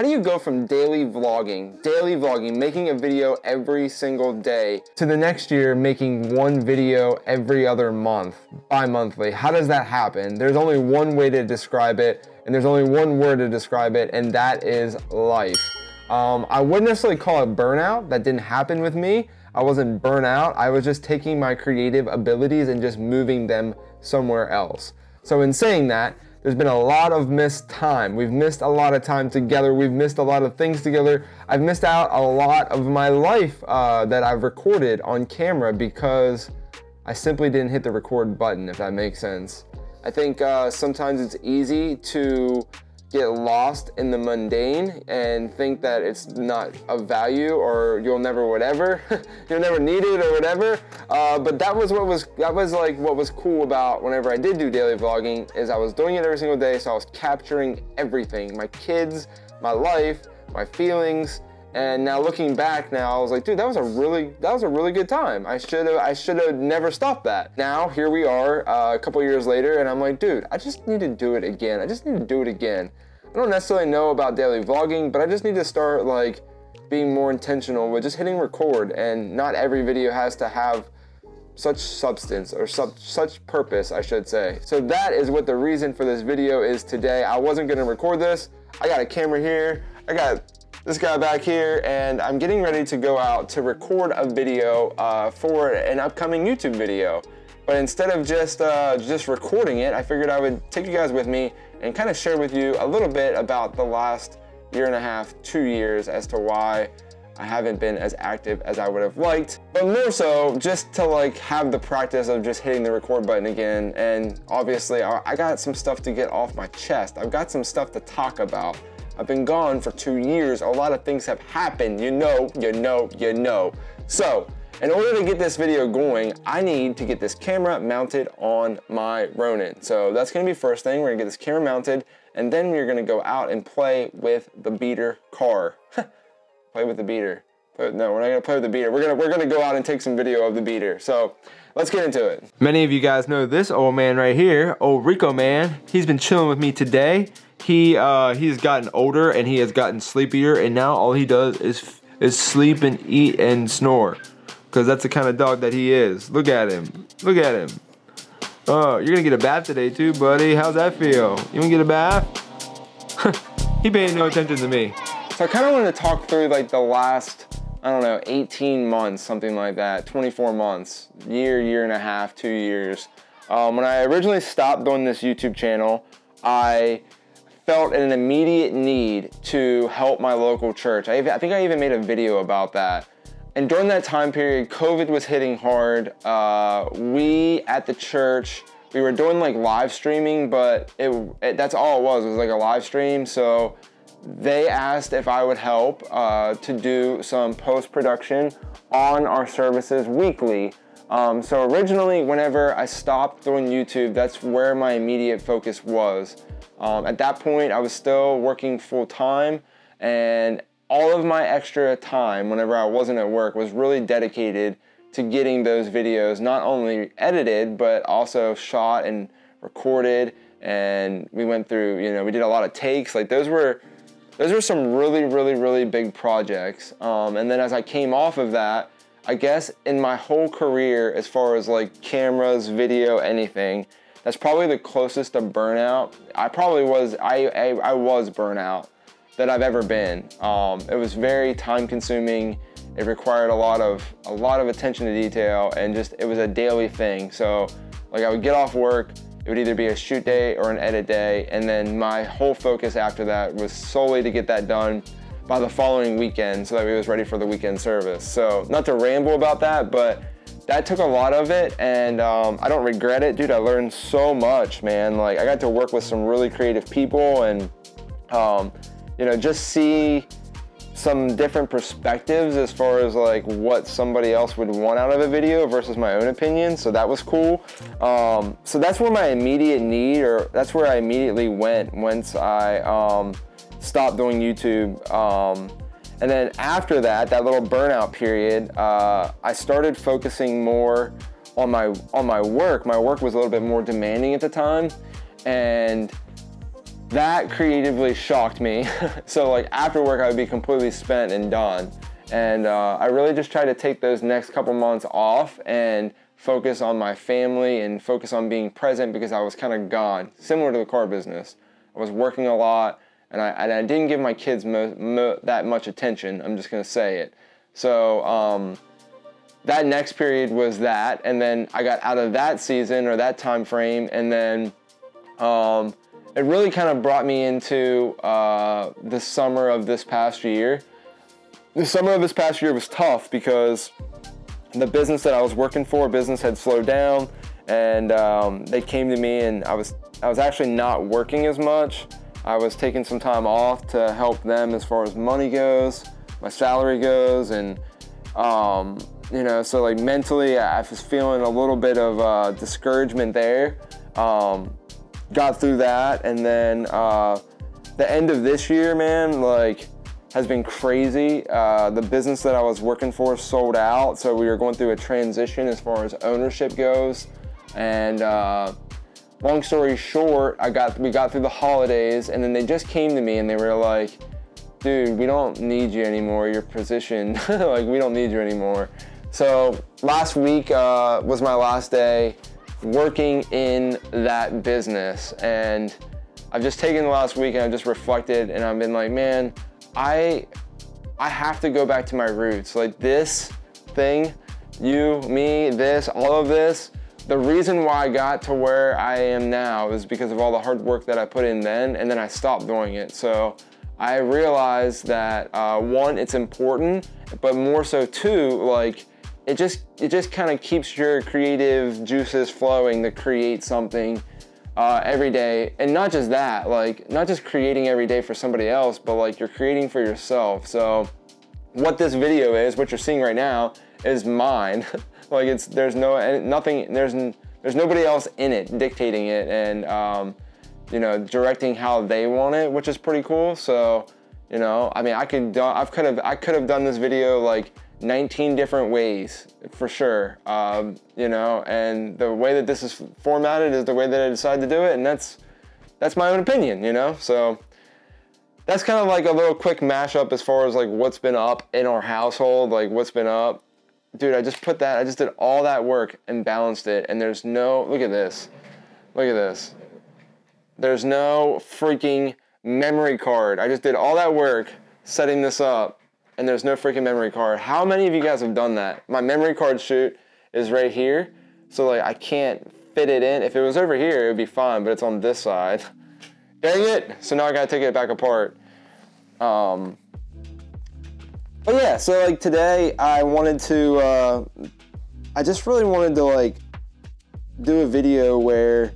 How do you go from daily vlogging, making a video every single day, to the next year making one video every other month, bi-monthly? How does that happen? There's only one way to describe it, and there's only one word to describe it, and that is life. I wouldn't necessarily call it burnout. That didn't happen with me. I wasn't burnt out. I was just taking my creative abilities and just moving them somewhere else. So in saying that, there's been a lot of missed time. We've missed a lot of time together. We've missed a lot of things together. I've missed out a lot of my life that I've recorded on camera because I simply didn't hit the record button, if that makes sense. I think sometimes it's easy to get lost in the mundane and think that it's not of value or you'll never whatever, you'll never need it or whatever. But that was what was cool about whenever I did do daily vlogging, is I was doing it every single day, so I was capturing everything, my kids, my life, my feelings. And now looking back now, I was like, dude, that was a really good time. I should have never stopped that. Now here we are a couple years later, and I'm like, dude, I just need to do it again. I just need to do it again. I don't necessarily know about daily vlogging, but I just need to start like being more intentional with just hitting record. And not every video has to have such substance or such purpose, I should say. So that is what the reason for this video is today. I wasn't gonna record this. I got a camera here. I got this guy back here, and I'm getting ready to go out to record a video for an upcoming YouTube video. But instead of just recording it, I figured I would take you guys with me and kind of share with you a little bit about the last year and a half, 2 years, as to why I haven't been as active as I would have liked. But more so, just to like have the practice of just hitting the record button again. And obviously, I got some stuff to get off my chest. I've got some stuff to talk about. I've been gone for 2 years. A lot of things have happened. You know. So, in order to get this video going, I need to get this camera mounted on my Ronin. So that's gonna be first thing. We're gonna get this camera mounted, and then we're gonna go out and play with the beater car. Play with the beater. No, we're not gonna play with the beater. We're gonna go out and take some video of the beater. So let's get into it. Many of you guys know this old man right here, old Rico man. He's been chilling with me today. He's gotten older and he has gotten sleepier, and now all he does is sleep and eat and snore, because that's the kind of dog that he is. Look at him. Look at him. Oh, you're gonna get a bath today too, buddy. How's that feel? You wanna get a bath? He paying no attention to me. So I kind of wanted to talk through like the last, I don't know, 18 months, something like that, 24 months, year and a half, 2 years. When I originally stopped doing this YouTube channel, I felt an immediate need to help my local church. I think I even made a video about that. And during that time period, COVID was hitting hard. We at the church, we were doing like live streaming, but that's all it was like a live stream. So they asked if I would help to do some post-production on our services weekly. So originally, whenever I stopped doing YouTube, that's where my immediate focus was. At that point, I was still working full-time, and all of my extra time whenever I wasn't at work was really dedicated to getting those videos not only edited, but also shot and recorded. And we went through, you know, we did a lot of takes. Like those were some really big projects. And then as I came off of that, I guess in my whole career, as far as like cameras, video, anything, that's probably the closest to burnout. I was burnout that I've ever been. It was very time consuming. It required a lot of attention to detail, and just, it was a daily thing. So like I would get off work, it would either be a shoot day or an edit day, and then my whole focus after that was solely to get that done by the following weekend so that we was ready for the weekend service. So not to ramble about that, but that took a lot of it, and I don't regret it. Dude, I learned so much, man. Like I got to work with some really creative people, and you know, just see some different perspectives as far as like what somebody else would want out of a video versus my own opinion. So that was cool. So that's where my immediate need, or that's where I immediately went once I stopped doing YouTube. And then after that little burnout period, I started focusing more on my work. My work was a little bit more demanding at the time, and that creatively shocked me. So like after work I would be completely spent and done. And I really just tried to take those next couple months off and focus on my family and focus on being present, because I was kind of gone, similar to the car business. I was working a lot, and I didn't give my kids that much attention. I'm just gonna say it. So that next period was that, and then I got out of that season or that time frame, and then it really kind of brought me into the summer of this past year. The summer of this past year was tough because the business that I was working for, business had slowed down, and they came to me, and I was actually not working as much. I was taking some time off to help them as far as money goes, my salary goes, and you know, so like mentally I was feeling a little bit of discouragement there. Got through that, and then the end of this year, man, like has been crazy. The business that I was working for sold out, so we were going through a transition as far as ownership goes. And long story short, we got through the holidays, and then they just came to me and they were like, dude, we don't need you anymore, your position, like we don't need you anymore. So last week was my last day working in that business, and I've just taken the last week and I've just reflected, and I've been like, man, I have to go back to my roots. Like this thing, you, me, this, all of this, the reason why I got to where I am now is because of all the hard work that I put in then, and then I stopped doing it. So I realized that one, it's important, but more so two, like it just kind of keeps your creative juices flowing to create something every day. And not just that, like not just creating every day for somebody else, but like you're creating for yourself. So what this video is, what you're seeing right now, is mine. Like there's nobody else in it dictating it and you know, directing how they want it, which is pretty cool. So, you know, I mean, I could have done this video like 19 different ways for sure, you know, and the way that this is formatted is the way that I decided to do it, and that's my own opinion, you know. So that's kind of like a little quick mashup as far as like what's been up in our household, like what's been up. Dude, I just did all that work and balanced it, and there's no, look at this, there's no freaking memory card. I just did all that work setting this up, and there's no freaking memory card. How many of you guys have done that? My memory card chute is right here, so like I can't fit it in. If it was over here, it would be fine, but it's on this side. Dang it! So now I gotta take it back apart. But yeah, so like today I wanted to, I just really wanted to like do a video where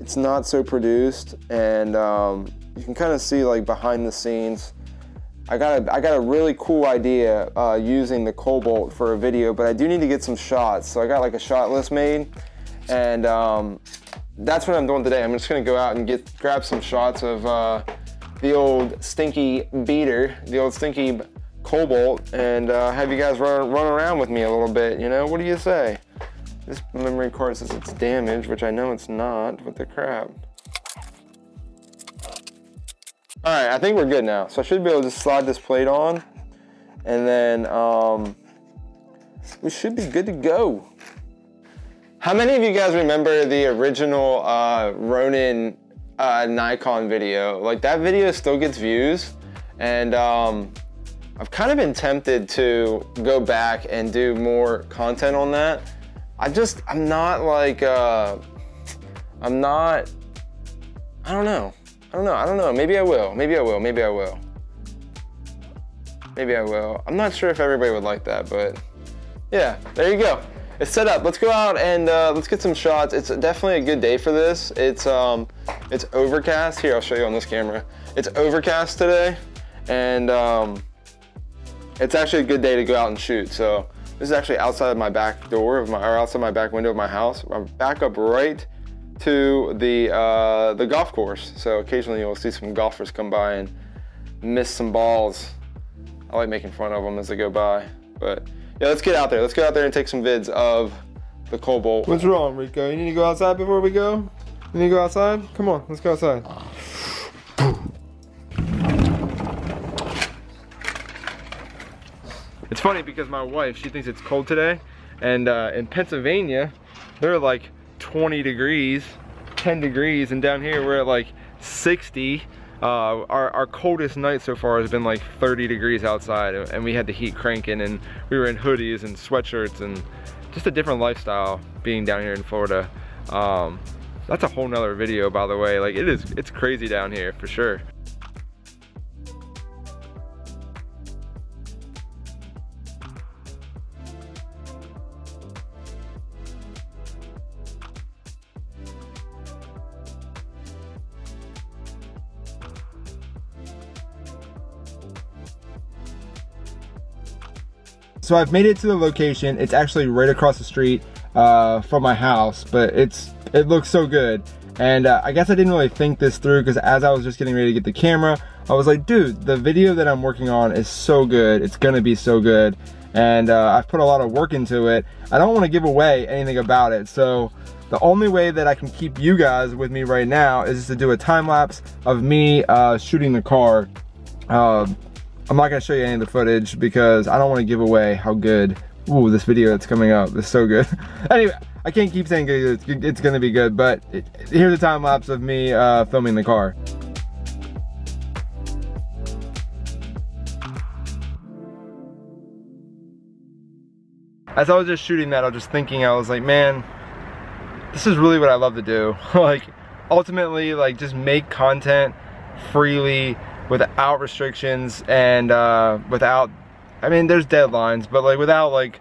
it's not so produced, and you can kind of see like behind the scenes. I got a really cool idea using the Cobalt for a video, but I do need to get some shots. So I got like a shot list made, and that's what I'm doing today. I'm just gonna go out and grab some shots of the old stinky beater, the old stinky Cobalt, and have you guys run around with me a little bit, you know? What do you say? This memory card says it's damaged, which I know it's not. What the crap? All right, I think we're good now. So I should be able to just slide this plate on, and then we should be good to go. How many of you guys remember the original Ronin Nikon video? Like that video still gets views, and I've kind of been tempted to go back and do more content on that. I'm not like, I don't know. Maybe I will. I'm not sure if everybody would like that, but yeah, there you go. It's set up. Let's go out and let's get some shots. It's definitely a good day for this. It's overcast. Here, I'll show you on this camera. It's overcast today, and it's actually a good day to go out and shoot. So this is actually outside my back door or outside my back window of my house. I'm back up right to the golf course. So occasionally you'll see some golfers come by and miss some balls. I like making fun of them as they go by. But yeah, let's get out there. Let's go out there and take some vids of the Cobalt. What's wrong, Rico? You need to go outside before we go? You need to go outside? Come on, let's go outside. It's funny because my wife, she thinks it's cold today, and in Pennsylvania, they're like 20 degrees, 10 degrees, and down here we're at like 60. Our coldest night so far has been like 30 degrees outside, and we had the heat cranking, and we were in hoodies and sweatshirts, and just a different lifestyle being down here in Florida. That's a whole nother video, by the way. Like, it's crazy down here for sure. So I've made it to the location. It's actually right across the street from my house, but it looks so good. And I guess I didn't really think this through, because as I was just getting ready to get the camera, I was like, dude, the video that I'm working on is so good. It's gonna be so good. And I've put a lot of work into it. I don't want to give away anything about it. So the only way that I can keep you guys with me right now is just to do a time lapse of me shooting the car. I'm not gonna show you any of the footage because I don't want to give away how good, ooh, this video that's coming up is so good. Anyway, I can't keep saying good, it's gonna be good, but here's a time lapse of me filming the car. As I was just shooting that, I was just thinking, I was like, man, this is really what I love to do. Like, ultimately, like, just make content freely, without restrictions, and without, I mean, there's deadlines, but like without like